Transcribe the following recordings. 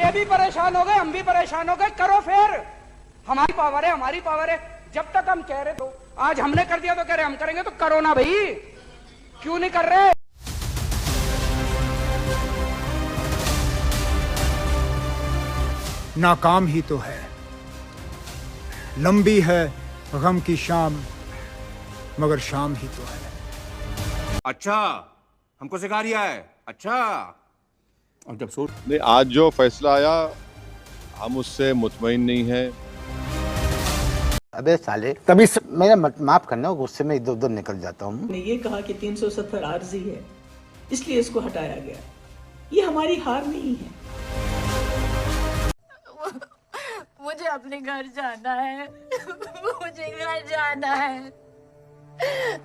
ये भी परेशान हो गए, हम भी परेशान हो गए, करो फिर। हमारी पावर है, हमारी पावर है। जब तक हम कह रहे तो आज हमने कर दिया तो कह रहे हम करेंगे, तो करो ना भाई, क्यों नहीं कर रहे? नाकाम ही तो है, लंबी है गम की शाम, मगर शाम ही तो है। अच्छा, हमको सिखा रिया है। अच्छा, और जब सोच नहीं, आज जो फैसला आया हम उससे मुतमईन नहीं है। अबे साले, तभी मेरा माफ करना, गुस्से में इधर उधर निकल जाता हूँ। ने ये कहा कि 370 आर्जी है, इसलिए इसको हटाया गया। ये हमारी हार नहीं है। मुझे अपने घर जाना है, मुझे घर जाना है,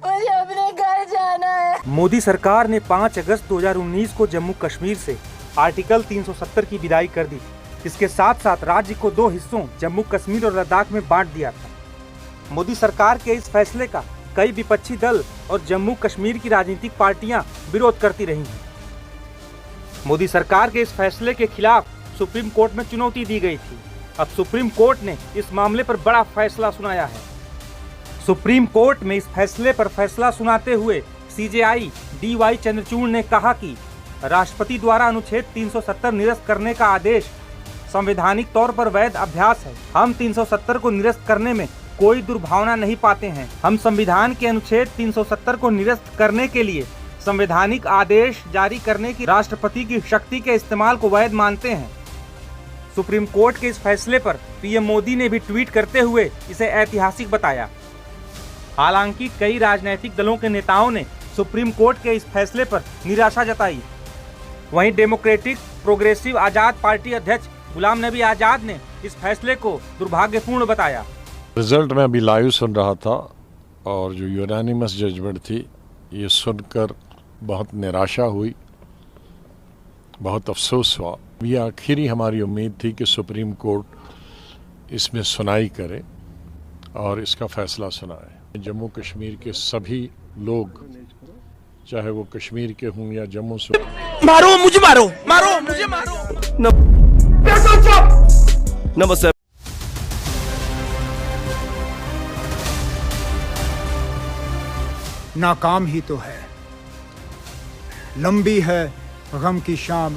मुझे अपने घर जाना है। मोदी सरकार ने 5 अगस्त 2019 को जम्मू कश्मीर से आर्टिकल 370 की विदाई कर दी। इसके साथ साथ राज्य को 2 हिस्सों जम्मू कश्मीर और लद्दाख में बांट दिया था। मोदी सरकार के इस फैसले का कई विपक्षी दल और जम्मू कश्मीर की राजनीतिक पार्टियां विरोध करती रही हैं। मोदी सरकार के इस फैसले के खिलाफ सुप्रीम कोर्ट में चुनौती दी गई थी। अब सुप्रीम कोर्ट ने इस मामले पर बड़ा फैसला सुनाया है। सुप्रीम कोर्ट में इस फैसले पर फैसला सुनाते हुए सीजेआई DY चंद्रचूड़ ने कहा कि राष्ट्रपति द्वारा अनुच्छेद 370 निरस्त करने का आदेश संवैधानिक तौर पर वैध अभ्यास है। हम 370 को निरस्त करने में कोई दुर्भावना नहीं पाते हैं। हम संविधान के अनुच्छेद 370 को निरस्त करने के लिए संवैधानिक आदेश जारी करने की राष्ट्रपति की शक्ति के इस्तेमाल को वैध मानते हैं। सुप्रीम कोर्ट के इस फैसले पर पीएम मोदी ने भी ट्वीट करते हुए इसे ऐतिहासिक बताया। हालांकि कई राजनीतिक दलों के नेताओं ने सुप्रीम कोर्ट के इस फैसले पर निराशा जताई। वहीं डेमोक्रेटिक प्रोग्रेसिव आजाद पार्टी अध्यक्ष गुलाम नबी आजाद ने इस फैसले को दुर्भाग्यपूर्ण बताया। रिजल्ट में अभी लाइव सुन रहा था और जो यूनानिमस जजमेंट थी, ये सुनकर बहुत निराशा हुई, बहुत अफसोस हुआ। ये आखिरी हमारी उम्मीद थी कि सुप्रीम कोर्ट इसमें सुनाई करे और इसका फैसला सुनाए। जम्मू कश्मीर के सभी लोग, चाहे वो कश्मीर के हों या जम्मू से, मारो मुझे, मारो मारो मुझे, मारो। नमस्ते। नाकाम ही तो है, लंबी है गम की शाम,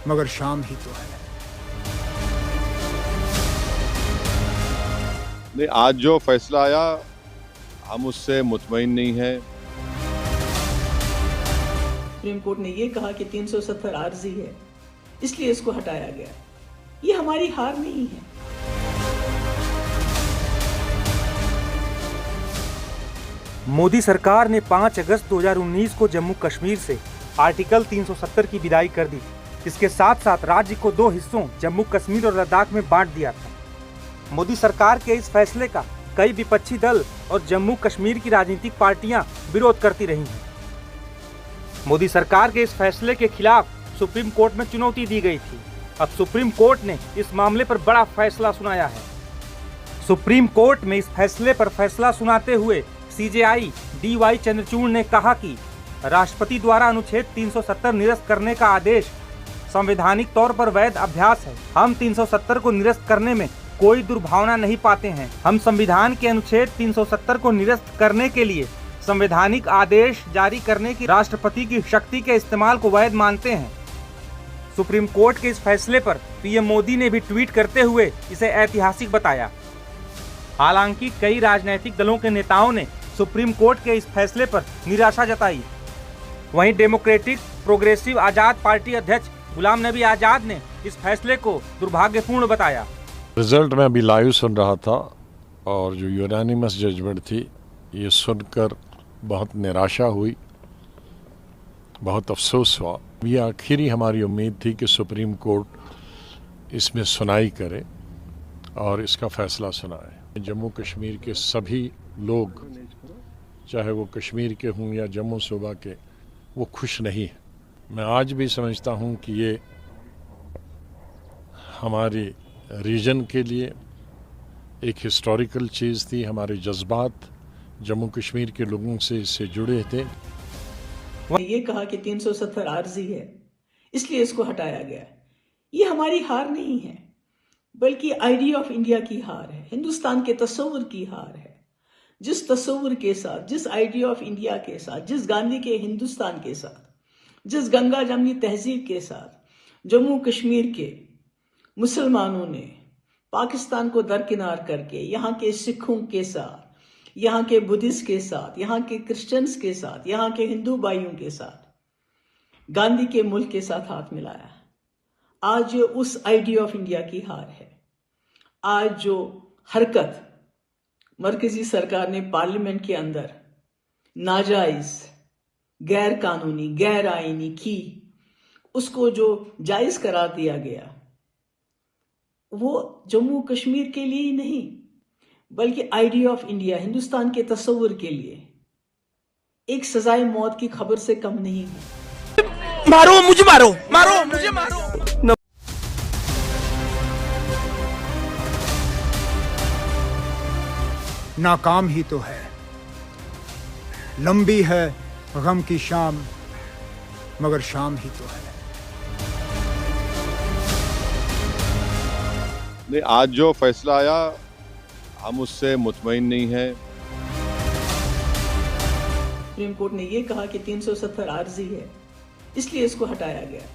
मगर शाम ही तो है। नहीं, आज जो फैसला आया हम उससे मुतमईन नहीं है। सुप्रीम कोर्ट ने ये कहा कि 370 आर्जी है, इसलिए इसको हटाया गया। ये हमारी हार नहीं है। मोदी सरकार ने 5 अगस्त 2019 को जम्मू कश्मीर से आर्टिकल 370 की विदाई कर दी। इसके साथ साथ राज्य को 2 हिस्सों जम्मू कश्मीर और लद्दाख में बांट दिया था। मोदी सरकार के इस फैसले का कई विपक्षी दल और जम्मू कश्मीर की राजनीतिक पार्टियां विरोध करती रही हैं। मोदी सरकार के इस फैसले के खिलाफ सुप्रीम कोर्ट में चुनौती दी गई थी। अब सुप्रीम कोर्ट ने इस मामले पर बड़ा फैसला सुनाया है। सुप्रीम कोर्ट में इस फैसले पर फैसला सुनाते हुए सीजेआई DY चंद्रचूड़ ने कहा कि राष्ट्रपति द्वारा अनुच्छेद 370 निरस्त करने का आदेश संवैधानिक तौर पर वैध अभ्यास है। हम 370 को निरस्त करने में कोई दुर्भावना नहीं पाते हैं। हम संविधान के अनुच्छेद 370 को निरस्त करने के लिए संवैधानिक आदेश जारी करने की राष्ट्रपति की शक्ति के इस्तेमाल को वैध मानते हैं। सुप्रीम कोर्ट के इस फैसले पर पीएम मोदी ने भी ट्वीट करते हुए इसे ऐतिहासिक बताया। हालांकि कई राजनीतिक दलों के नेताओं ने सुप्रीम कोर्ट के इस फैसले पर निराशा जताई। वहीं डेमोक्रेटिक प्रोग्रेसिव आजाद पार्टी अध्यक्ष गुलाम नबी आजाद ने इस फैसले को दुर्भाग्यपूर्ण बताया। रिजल्ट में अभी लाइव सुन रहा था और जो यूनानिमस जजमेंट थी, ये सुनकर बहुत निराशा हुई, बहुत अफसोस हुआ। ये आखिरी हमारी उम्मीद थी कि सुप्रीम कोर्ट इसमें सुनाई करे और इसका फैसला सुनाए। जम्मू कश्मीर के सभी लोग, चाहे वो कश्मीर के हों या जम्मू सूबा के, वो खुश नहीं है। मैं आज भी समझता हूँ कि ये हमारे रीजन के लिए एक हिस्टोरिकल चीज़ थी। हमारे जज्बात जम्मू कश्मीर के लोगों से इससे जुड़े थे। ये कहा कि 370 आर्जी है, इसलिए इसको हटाया गया। ये हमारी हार नहीं है, बल्कि आइडिया ऑफ इंडिया की हार है, हिंदुस्तान के तस्वुर की हार है। जिस तस्वुर के साथ, जिस आइडिया ऑफ इंडिया के साथ, जिस गांधी के हिंदुस्तान के साथ, जिस गंगा जमनी तहजीब के साथ जम्मू कश्मीर के मुसलमानों ने पाकिस्तान को दरकिनार करके यहाँ के सिखों के साथ, यहाँ के बुद्धिस्ट के साथ, यहाँ के क्रिश्चियंस के साथ, यहाँ के हिंदू भाइयों के साथ गांधी के मुल्क के साथ हाथ मिलाया, आज उस आइडिया ऑफ इंडिया की हार है। आज जो हरकत मरकजी सरकार ने पार्लियामेंट के अंदर नाजायज, गैर कानूनी, गैर आईनी की, उसको जो जायज करार दिया गया, वो जम्मू कश्मीर के लिए ही नहीं, बल्कि आइडिया ऑफ इंडिया, हिंदुस्तान के तस्वुर के लिए एक सजाए मौत की खबर से कम नहीं है। मारो मुझे, मारो मारो मुझे, मारो। नाकाम ही तो है, लंबी है गम की शाम, मगर शाम ही तो है। नहीं, आज जो फैसला आया हम उससे मुतमईन नहीं हैं। सुप्रीम कोर्ट ने यह कहा कि 370 आर्जी है, इसलिए इसको हटाया गया।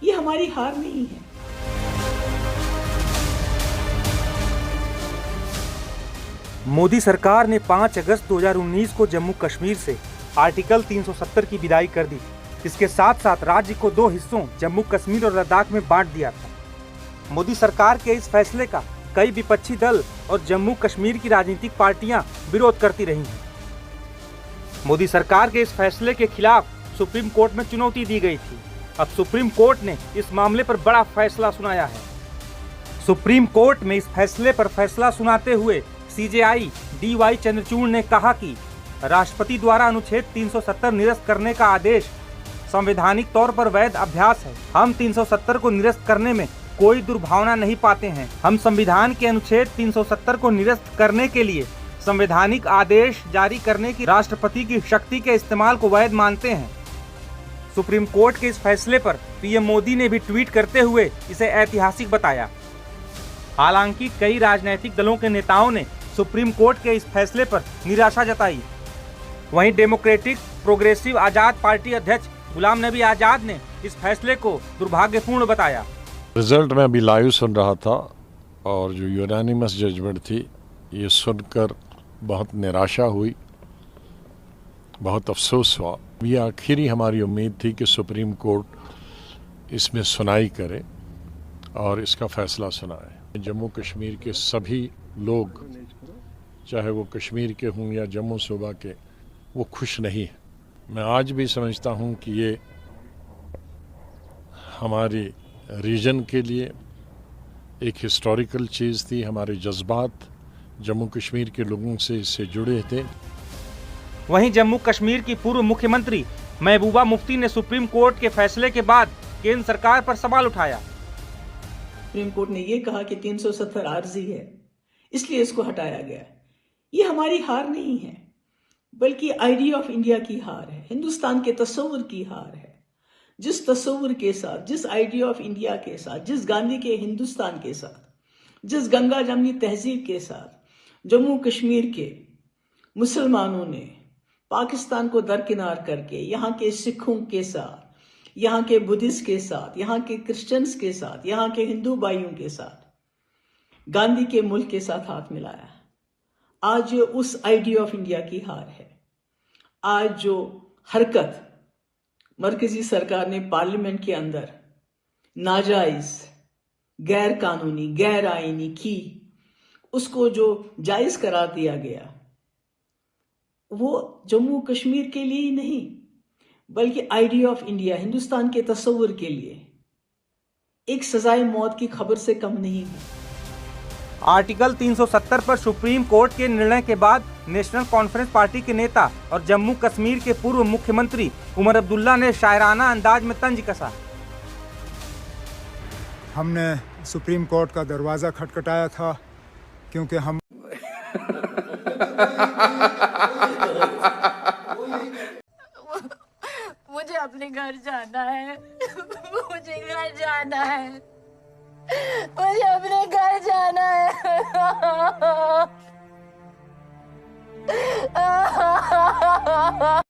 ये हमारी हार नहीं है। मोदी सरकार ने 5 अगस्त 2019 को जम्मू कश्मीर से आर्टिकल 370 की विदाई कर दी। इसके साथ साथ राज्य को 2 हिस्सों जम्मू कश्मीर और लद्दाख में बांट दिया था। मोदी सरकार के इस फैसले का कई विपक्षी दल और जम्मू कश्मीर की राजनीतिक पार्टियां विरोध करती रही हैं। मोदी सरकार के इस फैसले के खिलाफ सुप्रीम कोर्ट में चुनौती दी गई थी। अब सुप्रीम कोर्ट ने इस मामले पर बड़ा फैसला सुनाया है। सुप्रीम कोर्ट में इस फैसले पर फैसला सुनाते हुए CJI DY चंद्रचूड़ ने कहा कि राष्ट्रपति द्वारा अनुच्छेद 370 निरस्त करने का आदेश संवैधानिक तौर पर वैध अभ्यास है। हम 370 को निरस्त करने में कोई दुर्भावना नहीं पाते हैं। हम संविधान के अनुच्छेद 370 को निरस्त करने के लिए संवैधानिक आदेश जारी करने की राष्ट्रपति की शक्ति के इस्तेमाल को वैध मानते हैं। सुप्रीम कोर्ट के इस फैसले पर PM मोदी ने भी ट्वीट करते हुए इसे ऐतिहासिक बताया। हालांकि कई राजनीतिक दलों के नेताओं ने सुप्रीम कोर्ट के इस फैसले पर निराशा जताई। वहीं डेमोक्रेटिक प्रोग्रेसिव आजाद पार्टी अध्यक्ष गुलाम नबी आजाद ने इस फैसले को दुर्भाग्यपूर्ण बताया। रिजल्ट में अभी लाइव सुन रहा था और जो यूनानिमस जजमेंट थी, ये सुनकर बहुत निराशा हुई, बहुत अफसोस हुआ। ये आखिरी हमारी उम्मीद थी कि सुप्रीम कोर्ट इसमें सुनाई करे और इसका फैसला सुनाए। जम्मू कश्मीर के सभी लोग, चाहे वो कश्मीर के हों या जम्मू सूबा के, वो खुश नहीं है। मैं आज भी समझता हूँ कि ये हमारी रीजन के लिए एक हिस्टोरिकल चीज़ थी। हमारे जज्बात जम्मू कश्मीर के लोगों से इससे जुड़े थे। वहीं जम्मू कश्मीर की पूर्व मुख्यमंत्री महबूबा मुफ्ती ने सुप्रीम कोर्ट के फैसले के बाद केंद्र सरकार पर सवाल उठाया। सुप्रीम कोर्ट ने यह कहा कि 370 आर्जी है, इसलिए इसको हटाया गया। ये हमारी हार नहीं है, बल्कि आइडिया ऑफ इंडिया की हार है, हिंदुस्तान के तस्वुर की हार है। जिस तस्वुर के साथ, जिस आइडिया ऑफ इंडिया के साथ, जिस गांधी के हिंदुस्तान के साथ, जिस गंगा जमनी तहजीब के साथ जम्मू कश्मीर के मुसलमानों ने पाकिस्तान को दरकिनार करके यहाँ के सिखों के साथ, यहाँ के बुद्धिस्ट के साथ, यहाँ के क्रिश्चियंस के साथ, यहाँ के हिंदू भाइयों के साथ गांधी के मुल्क के साथ हाथ मिलाया, आज उस आइडिया ऑफ इंडिया की हार है। आज जो हरकत मरकजी सरकार ने पार्लियामेंट के अंदर नाजायज, गैर कानूनी, गैर आईनी की, उसको जो जायज करार दिया गया, वो जम्मू कश्मीर के लिए ही नहीं, बल्कि आइडिया ऑफ इंडिया, हिंदुस्तान के तस्वुर के लिए एक सजाए मौत की खबर से कम नहीं है। आर्टिकल 370 पर सुप्रीम कोर्ट के निर्णय के बाद नेशनल कॉन्फ्रेंस पार्टी के नेता और जम्मू कश्मीर के पूर्व मुख्यमंत्री उमर अब्दुल्ला ने शायराना अंदाज में तंज कसा। हमने सुप्रीम कोर्ट का दरवाज़ा खटखटाया था क्योंकि हम मुझे अपने घर जाना है। मुझे घर जाना है। मुझे अपने घर जाना है।